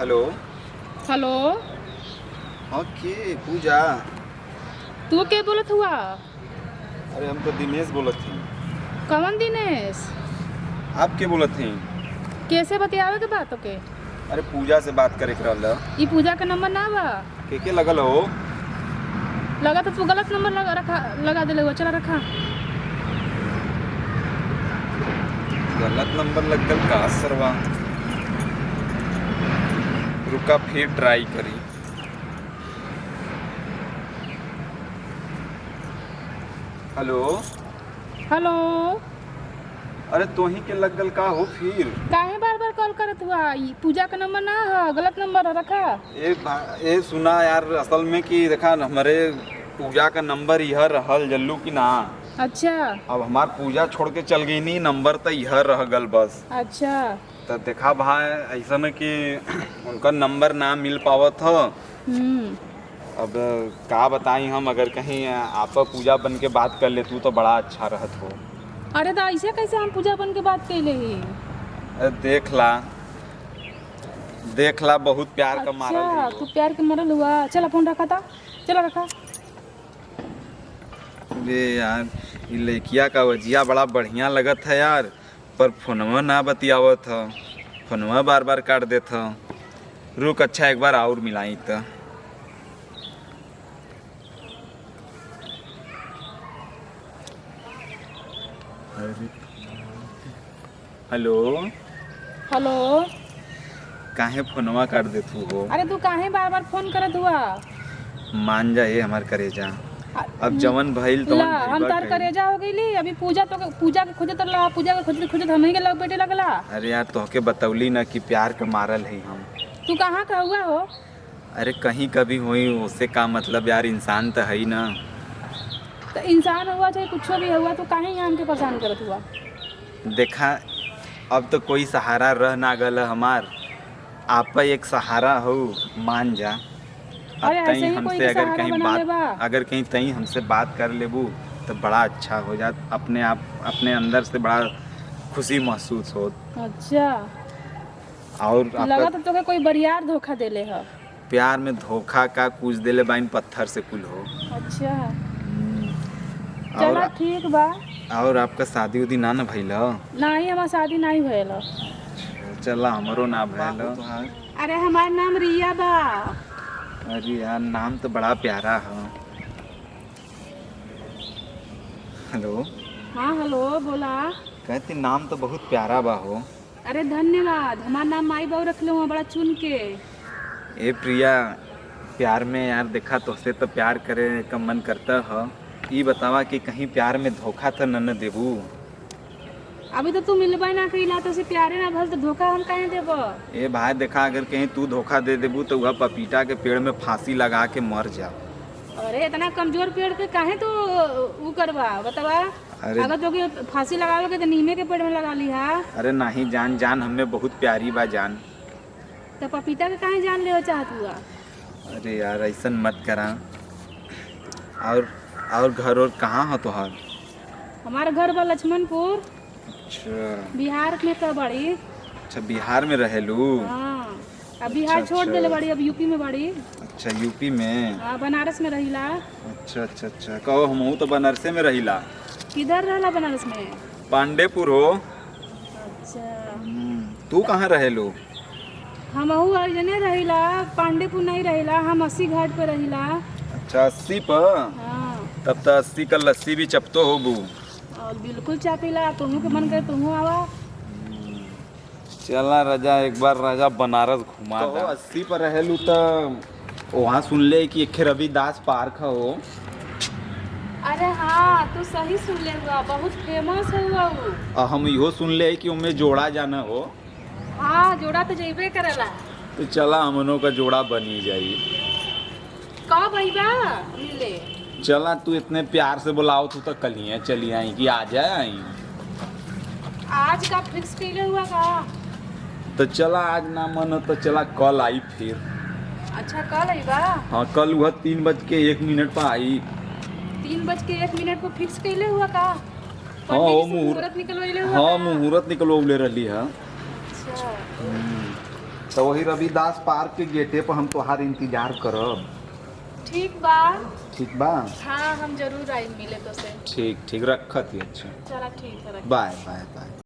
Hello. Hello. हाँ के पूजा। तू के बोलत हुआ? अरे हम तो दिनेश बोलत थी। कौन दिनेश? आप के बोलत थी? कैसे बतियावे के बात के? अरे पूजा से बात करे के रहल। ई पूजा का नंबर ना बा। के लगल हो? लगा तो तू गलत नंबर लगा देले हुआ। चला रखा। गलत नंबर लग गल का सरवा। रुका फिर ट्राई करी। हेलो। हेलो। अरे तो ही के लग गल का हो फिर? काहे बार बार कॉल करत हुआ? ई पूजा का नंबर ना है, गलत नंबर है। रखा। ए सुना यार, असल में कि देखा हमारे पूजा का नंबर यह रहल जल्लू की ना। अच्छा। अब हमार पूजा छोड़ के चल गई नी, नंबर तो यह रह गल बस। अच्छा। तो देखा भाई ऐसा न कि उनका नंबर ना मिल पावत हो। अब का बताई हम, अगर कहीं आप पूजा बन के बात कर ले तू तो बड़ा अच्छा रहत हो। अरे तो ऐसे कैसे हम पूजा बन के बात कैले ही? देख ला बहुत प्यार का मारल अच्छा है तू प्यार के मरल हुआ। चला फोन रखा था। चला रखा। ये यार ये लड़किया का वजिया बड़ा बढ़िया लगत है यार, पर फोनवा ना बतियावत ह। फोनवा बार बार काट देत ह। रुक अच्छा एक बार और मिलाई तो। हेलो। हेलो। काहे फोनवा काट देतू हो? अरे तू काहे बार बार फोन करत हुआ? मान जा ये हमार करेजा। अब जवन भइल ला तवन हम भइबा तार कइल। करेजा हो गईली। अभी पूजा के खोजत ला। पूजा के खोजत हम ही के लग बैठे लगला। अरे यार तोहके बतौली ना कि प्यार के मारल है हम। तू कहाँ का हुआ हो? अरे कहीं कभी हुई उससे का मतलब यार, इंसान तो है ही ना। तो इंसान हुआ चाहे कुछ भी हुआ, तो काहे यहाँ हमके परेशान करत हुआ? देखा अब तो कोई सहारा रह ना गल हमार। आप एक सहारा हो, मान जा। अब अरे ऐसे तई ही कोई हमसे के अगर सहारा कहीं बना ले बा। अगर कहीं तई हमसे बात कर लेबू तो बड़ा अच्छा हो जात। अपने आप अपने अंदर से बड़ा खुशी महसूस हो। अच्छा। और लगा आपका तो तोके कोई बरियार धोखा देले ह। प्यार में धोखा का कुछ देले बाइन पत्थर से कुल हो। अच्छा। और चला ठीक बा। और आपका शादी उदी ना भइल ह? नहीं हमार शादी नहीं भइल। चला हमरो ना भइल। अरे हमार नाम रिया बा। अरे यार नाम तो बड़ा प्यारा है। हेलो। हाँ हेलो बोला। कहती नाम तो बहुत प्यारा बा हो। अरे धन्यवाद। हमार नाम माई बाबू रखले हुआ बड़ा चुन के। ए प्रिया, प्यार में यार देखा तोसे तो प्यार करे का मन करता है। ये बतावा कि कहीं प्यार में धोखा तो न देबू? अभी तो तू मिलबा ना कइला, तो से प्यारे ना भल तो धोखा हम काहे देब? ए भाई देखा अगर कहीं तू धोखा दे देबू तो वह पपीता के पेड़ में फांसी लगा के मर जा। अरे इतना कमजोर पेड़ के काहे तू ऊ करबा बतावा? अरे अगर तो फांसी लगावे के तो नीमे के पेड़ में लगा ली हा। अरे नहीं जान, जान हमें बहुत प्यारी बा जान। तो पपीता के काहे जान ले चाहत हुआ? अरे यार ऐसा मत करा। और घर और कहाँ हो तुहार? हमारा घर बा लक्ष्मणपुर, अच्छा। बिहार में तो बड़ी। अच्छा बिहार में रहेलू? हाँ अब बिहार छोड़ देले बड़ी, अब यूपी में बड़ी। अच्छा यूपी में। हाँ बनारस में रहीला। अच्छा अच्छा अच्छा कहो हमहू तो बनारसे में रहीला। किधर रहला बनारस में? पांडेपुर हो। अच्छा। तू कहाँ रहेलू? हमहू अर्जने रहीला, पांडेपुर नहीं रहीला। हम 80 घाट पे रहीला। अच्छा 80 पर? हाँ। तब तो 80 का लस्सी भी चपतो होबू। और बिल्कुल चापीला। तुहू के मन करे तुहू आवा। चला राजा एक बार राजा बनारस घुमा दो। 80 पर रहेलू तो वहाँ सुन ले कि एक रविदास पार्क हो। अरे हाँ तू सही सुन ले हुआ, बहुत फेमस है हुआ वो। हम इहो सुन ले कि उनमें जोड़ा जाना हो। हाँ जोड़ा तो जइबे करेला। तो चला हमनों का जोड़ा बनी जाई। कब अइबा मिले? चला तू इतने प्यार से बुलाओ तू तो कलिए चली आई कि आ जाए आई। आज का फिक्स कैले हुआ का? तो चला आज ना मन तो चला कल आई फिर। अच्छा कल अइबा? हाँ कल वह 3:01 पर आई। 3:01 को फिक्स कैले हुआ का? हाँ पंडित वो जी से मुहूर्त निकलवाइले हुआ हाँ का? मुहूर्त निकलवले रही है। अच्छा तो वही रविदास पार्क के गेटे पर हम तोहार इंतजार करब। ठीक बा। ठीक बा। हाँ हम जरूर आई मिले तो से। ठीक ठीक रखत ही। अच्छा चला ठीक है रख। Bye bye bye.